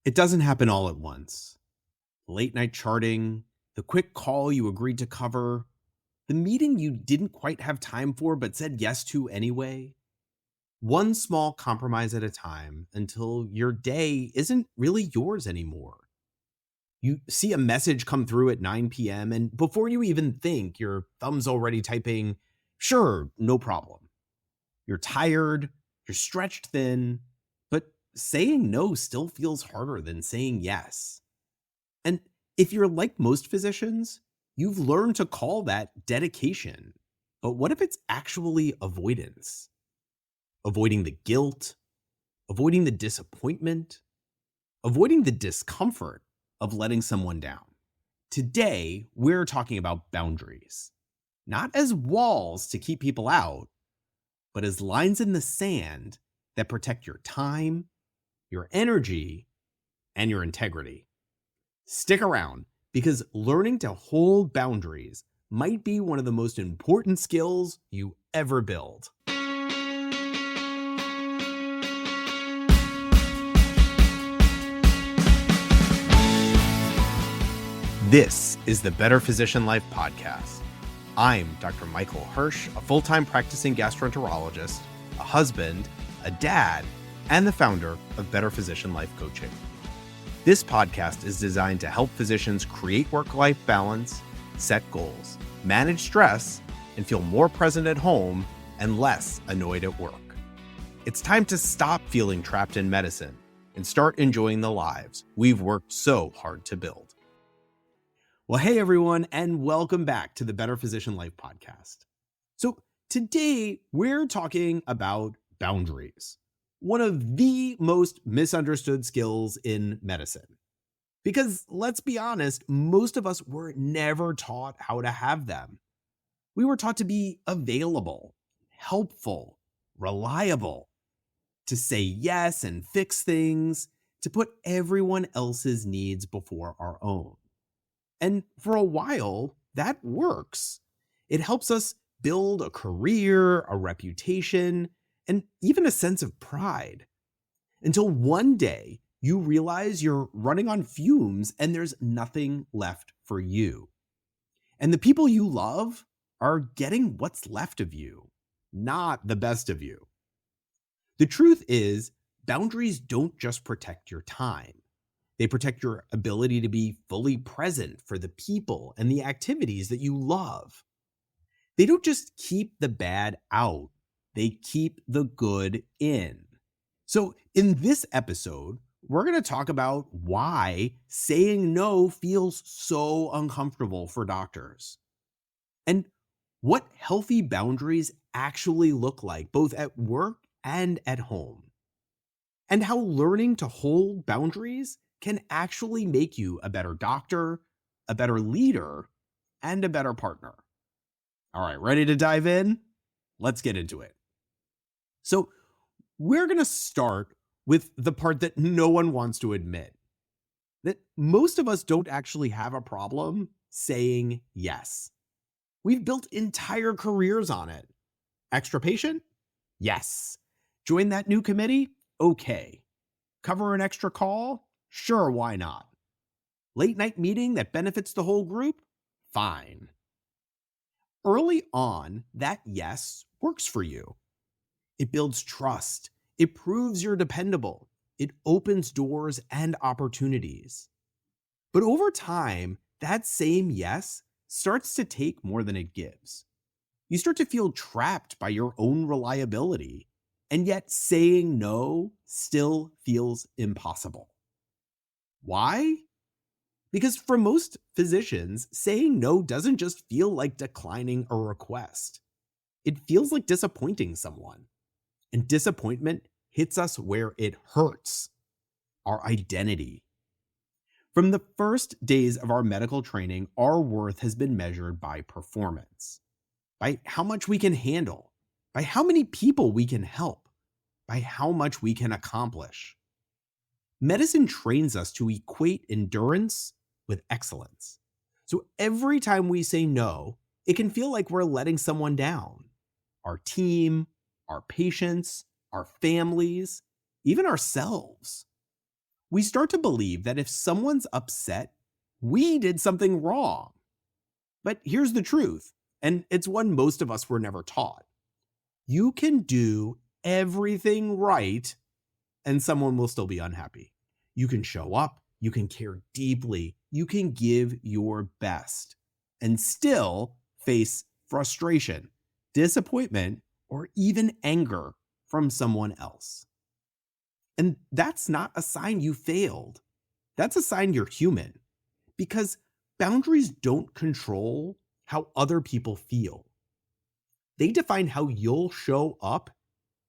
It doesn't happen all at once. Late night charting, the quick call you agreed to cover, the meeting you didn't quite have time for but said yes to anyway. One small compromise at a time until your day isn't really yours anymore. You see a message come through at 9 p.m., and before you even think, your thumb's already typing, "Sure, no problem." You're tired, you're stretched thin, but saying no still feels harder than saying yes. And if you're like most physicians, you've learned to call that dedication. But what if it's actually avoidance? Avoiding the guilt, avoiding the disappointment, avoiding the discomfort of letting someone down. Today, we're talking about boundaries, not as walls to keep people out, but as lines in the sand that protect your time, your energy, and your integrity. Stick around, because learning to hold boundaries might be one of the most important skills you ever build. This is the Better Physician Life podcast. I'm Dr. Michael Hersh, a full-time practicing gastroenterologist, a husband, a dad, and the founder of Better Physician Life Coaching. This podcast is designed to help physicians create work-life balance, set goals, manage stress, and feel more present at home and less annoyed at work. It's time to stop feeling trapped in medicine and start enjoying the lives we've worked so hard to build. Well, hey everyone, and welcome back to the Better Physician Life podcast. So today we're talking about boundaries, one of the most misunderstood skills in medicine. Because let's be honest, most of us were never taught how to have them. We were taught to be available, helpful, reliable, to say yes and fix things, to put everyone else's needs before our own. And for a while, that works. It helps us build a career, a reputation, and even a sense of pride. Until one day, you realize you're running on fumes and there's nothing left for you. And the people you love are getting what's left of you, not the best of you. The truth is, boundaries don't just protect your time. They protect your ability to be fully present for the people and the activities that you love. They don't just keep the bad out, they keep the good in. So in this episode, we're going to talk about why saying no feels so uncomfortable for doctors, and what healthy boundaries actually look like, both at work and at home, and how learning to hold boundaries can actually make you a better doctor, a better leader, and a better partner. All right, ready to dive in? Let's get into it. So we're going to start with the part that no one wants to admit, that most of us don't actually have a problem saying yes. We've built entire careers on it. Extra patient? Yes. Join that new committee? Okay. Cover an extra call? Sure, why not? Late night meeting that benefits the whole group? Fine. Early on, that yes works for you. It builds trust. It proves you're dependable. It opens doors and opportunities. But over time, that same yes starts to take more than it gives. You start to feel trapped by your own reliability, and yet saying no still feels impossible. Why? Because for most physicians, saying no doesn't just feel like declining a request. It feels like disappointing someone. And disappointment hits us where it hurts: our identity. From the first days of our medical training, our worth has been measured by performance, by how much we can handle, by how many people we can help, by how much we can accomplish. Medicine trains us to equate endurance with excellence. So every time we say no, it can feel like we're letting someone down: our team, our patients, our families, even ourselves. We start to believe that if someone's upset, we did something wrong. But here's the truth, and it's one most of us were never taught. You can do everything right and someone will still be unhappy. You can show up, you can care deeply, you can give your best, and still face frustration, disappointment, or even anger from someone else. And that's not a sign you failed. That's a sign you're human, because boundaries don't control how other people feel. They define how you'll show up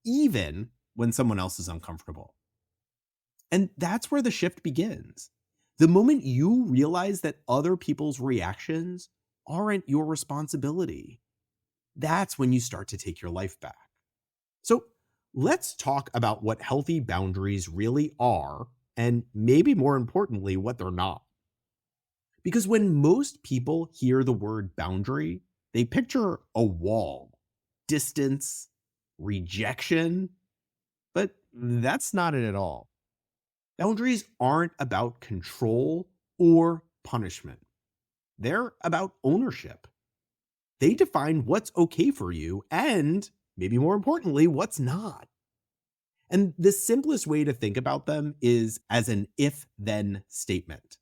even when someone else is uncomfortable. And that's where the shift begins. The moment you realize that other people's reactions aren't your responsibility, that's when you start to take your life back. So let's talk about what healthy boundaries really are, and maybe more importantly, what they're not. Because when most people hear the word boundary, they picture a wall, distance, rejection, but that's not it at all. Boundaries aren't about control or punishment. They're about ownership. They define what's okay for you and, maybe more importantly, what's not. And the simplest way to think about them is as an if-then statement.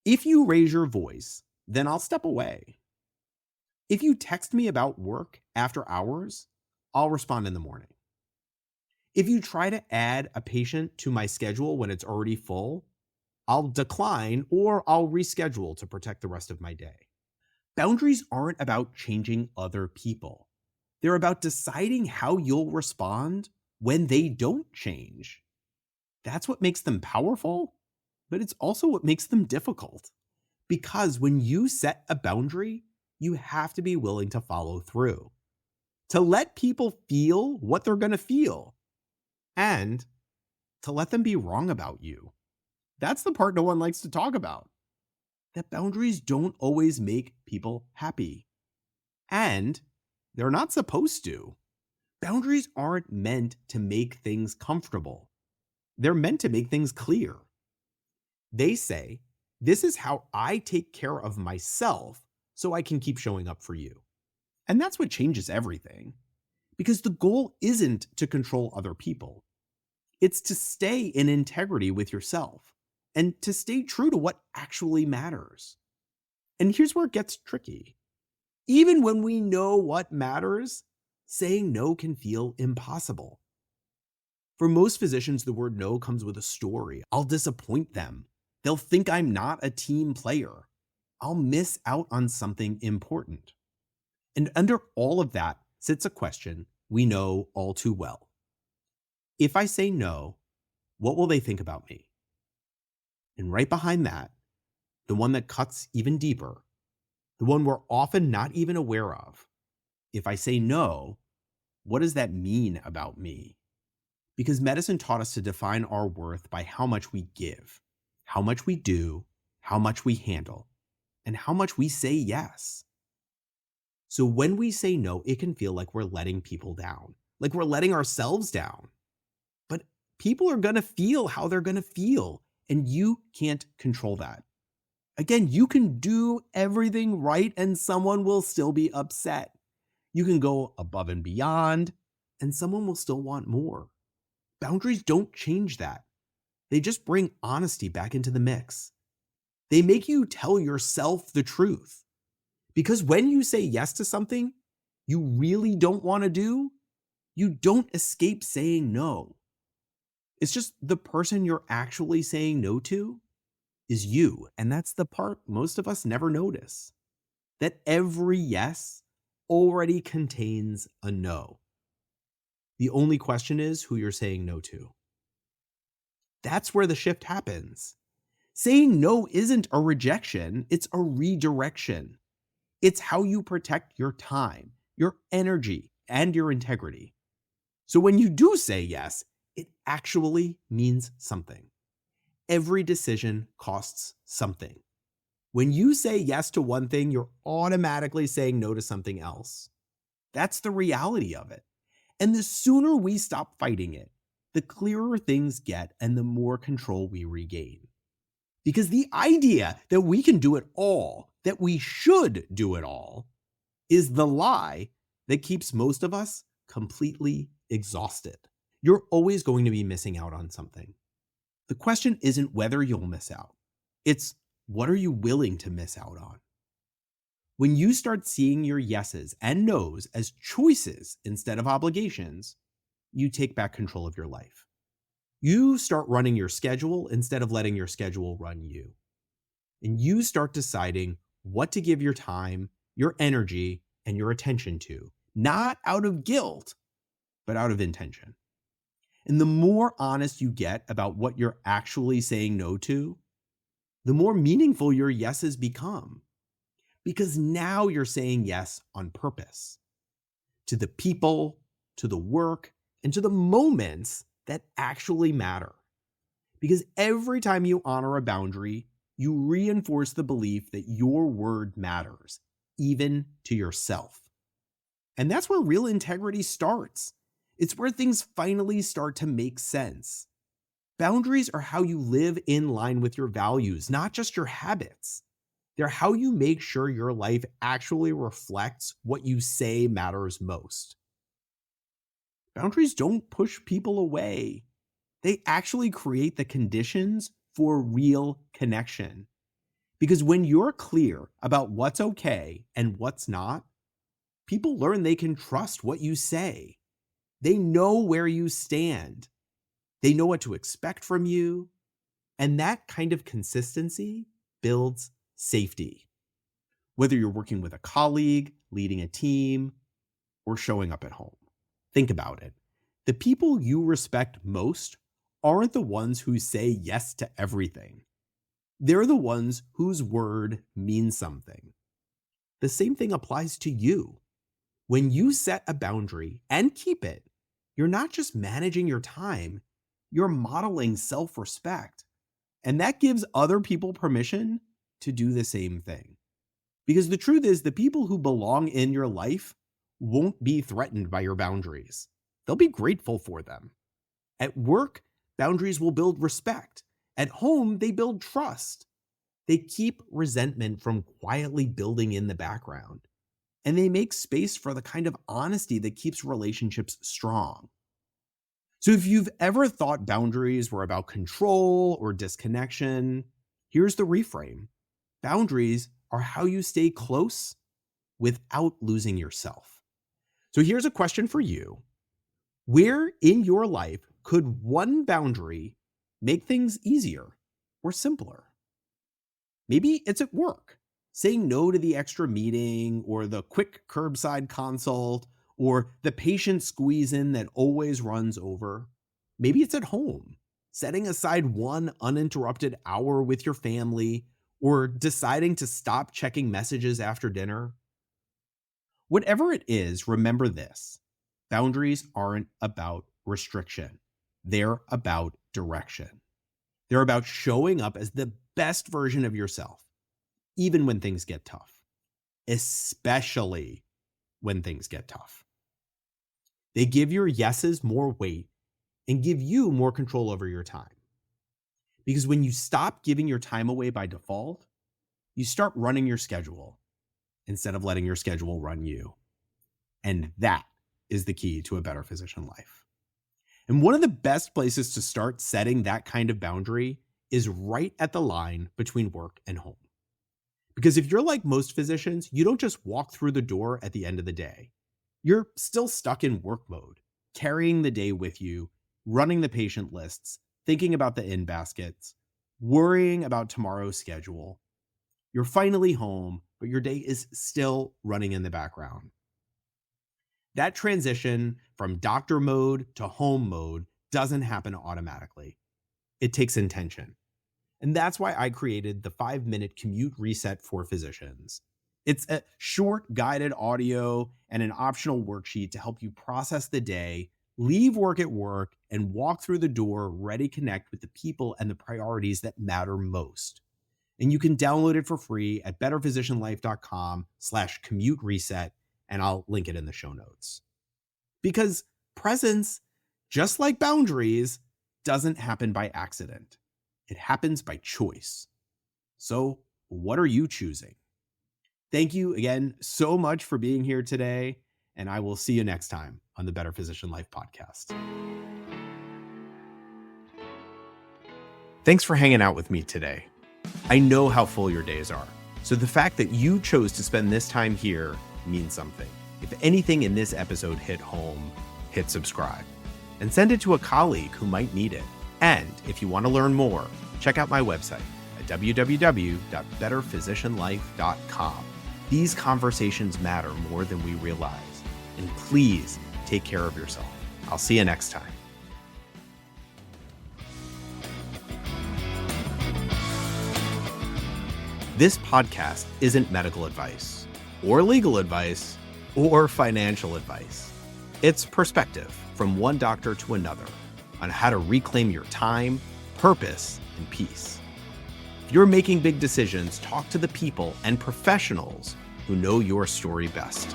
If you raise your voice, then I'll step away. If you text me about work after hours, I'll respond in the morning. If you try to add a patient to my schedule when it's already full, I'll decline or I'll reschedule to protect the rest of my day. Boundaries aren't about changing other people. They're about deciding how you'll respond when they don't change. That's what makes them powerful, but it's also what makes them difficult. Because when you set a boundary, you have to be willing to follow through, to let people feel what they're going to feel, and to let them be wrong about you. That's the part no one likes to talk about. That boundaries don't always make people happy. And they're not supposed to. Boundaries aren't meant to make things comfortable. They're meant to make things clear. They say, this is how I take care of myself so I can keep showing up for you. And that's what changes everything. Because the goal isn't to control other people. It's to stay in integrity with yourself and to stay true to what actually matters. And here's where it gets tricky. Even when we know what matters, saying no can feel impossible. For most physicians, the word no comes with a story. I'll disappoint them. They'll think I'm not a team player. I'll miss out on something important. And under all of that sits a question we know all too well. If I say no, what will they think about me? And right behind that, the one that cuts even deeper, the one we're often not even aware of. If I say no, what does that mean about me? Because medicine taught us to define our worth by how much we give, how much we do, how much we handle, and how much we say yes. So when we say no, it can feel like we're letting people down, like we're letting ourselves down. But people are going to feel how they're going to feel, and you can't control that. Again, you can do everything right and someone will still be upset. You can go above and beyond, and someone will still want more. Boundaries don't change that. They just bring honesty back into the mix. They make you tell yourself the truth. Because when you say yes to something you really don't want to do, you don't escape saying no. It's just the person you're actually saying no to is you. And that's the part most of us never notice. That every yes already contains a no. The only question is who you're saying no to. That's where the shift happens. Saying no isn't a rejection, it's a redirection. It's how you protect your time, your energy, and your integrity. So when you do say yes, it actually means something. Every decision costs something. When you say yes to one thing, you're automatically saying no to something else. That's the reality of it. And the sooner we stop fighting it, the clearer things get and the more control we regain. Because the idea that we can do it all, that we should do it all, is the lie that keeps most of us completely exhausted. You're always going to be missing out on something. The question isn't whether you'll miss out. It's what are you willing to miss out on? When you start seeing your yeses and nos as choices instead of obligations, you take back control of your life. You start running your schedule instead of letting your schedule run you. And you start deciding what to give your time, your energy, and your attention to, not out of guilt, but out of intention. And the more honest you get about what you're actually saying no to, the more meaningful your yeses become. Because now you're saying yes on purpose to the people, to the work, and to the moments that actually matter. Because every time you honor a boundary, you reinforce the belief that your word matters, even to yourself. And that's where real integrity starts. It's where things finally start to make sense. Boundaries are how you live in line with your values, not just your habits. They're how you make sure your life actually reflects what you say matters most. Boundaries don't push people away. They actually create the conditions for real connection. Because when you're clear about what's okay and what's not, people learn they can trust what you say. They know where you stand. They know what to expect from you. And that kind of consistency builds safety. Whether you're working with a colleague, leading a team, or showing up at home. Think about it. The people you respect most aren't the ones who say yes to everything. They're the ones whose word means something. The same thing applies to you. When you set a boundary and keep it, you're not just managing your time, you're modeling self-respect. And that gives other people permission to do the same thing. Because the truth is, the people who belong in your life won't be threatened by your boundaries. They'll be grateful for them. At work, boundaries will build respect. At home, they build trust. They keep resentment from quietly building in the background. And they make space for the kind of honesty that keeps relationships strong. So if you've ever thought boundaries were about control or disconnection, here's the reframe. Boundaries are how you stay close without losing yourself. So here's a question for you. Where in your life could one boundary make things easier or simpler? Maybe it's at work, saying no to the extra meeting or the quick curbside consult or the patient squeeze in that always runs over. Maybe it's at home, setting aside one uninterrupted hour with your family or deciding to stop checking messages after dinner. Whatever it is, remember this. Boundaries aren't about restriction. They're about direction. They're about showing up as the best version of yourself, even when things get tough, especially when things get tough. They give your yeses more weight and give you more control over your time. Because when you stop giving your time away by default, you start running your schedule instead of letting your schedule run you. And that is the key to a better physician life. And one of the best places to start setting that kind of boundary is right at the line between work and home. Because if you're like most physicians, you don't just walk through the door at the end of the day. You're still stuck in work mode, carrying the day with you, running the patient lists, thinking about the in baskets, worrying about tomorrow's schedule. You're finally home, but your day is still running in the background. That transition from doctor mode to home mode doesn't happen automatically. It takes intention. And that's why I created the 5-minute commute reset for physicians. It's a short guided audio and an optional worksheet to help you process the day, leave work at work, and walk through the door ready to connect with the people and the priorities that matter most. And you can download it for free at betterphysicianlife.com/commute reset, and I'll link it in the show notes. Because presence just like boundaries, doesn't happen by accident. It happens by choice. So, what are you choosing? Thank you again so much for being here today, and I will see you next time on the Better Physician Life podcast. Thanks for hanging out with me today. I know how full your days are, so the fact that you chose to spend this time here means something. If anything in this episode hit home, hit subscribe and send it to a colleague who might need it. And if you want to learn more, check out my website at www.betterphysicianlife.com. These conversations matter more than we realize. And please take care of yourself. I'll see you next time. This podcast isn't medical advice, or legal advice, or financial advice. It's perspective from one doctor to another on how to reclaim your time, purpose, and peace. If you're making big decisions, talk to the people and professionals who know your story best.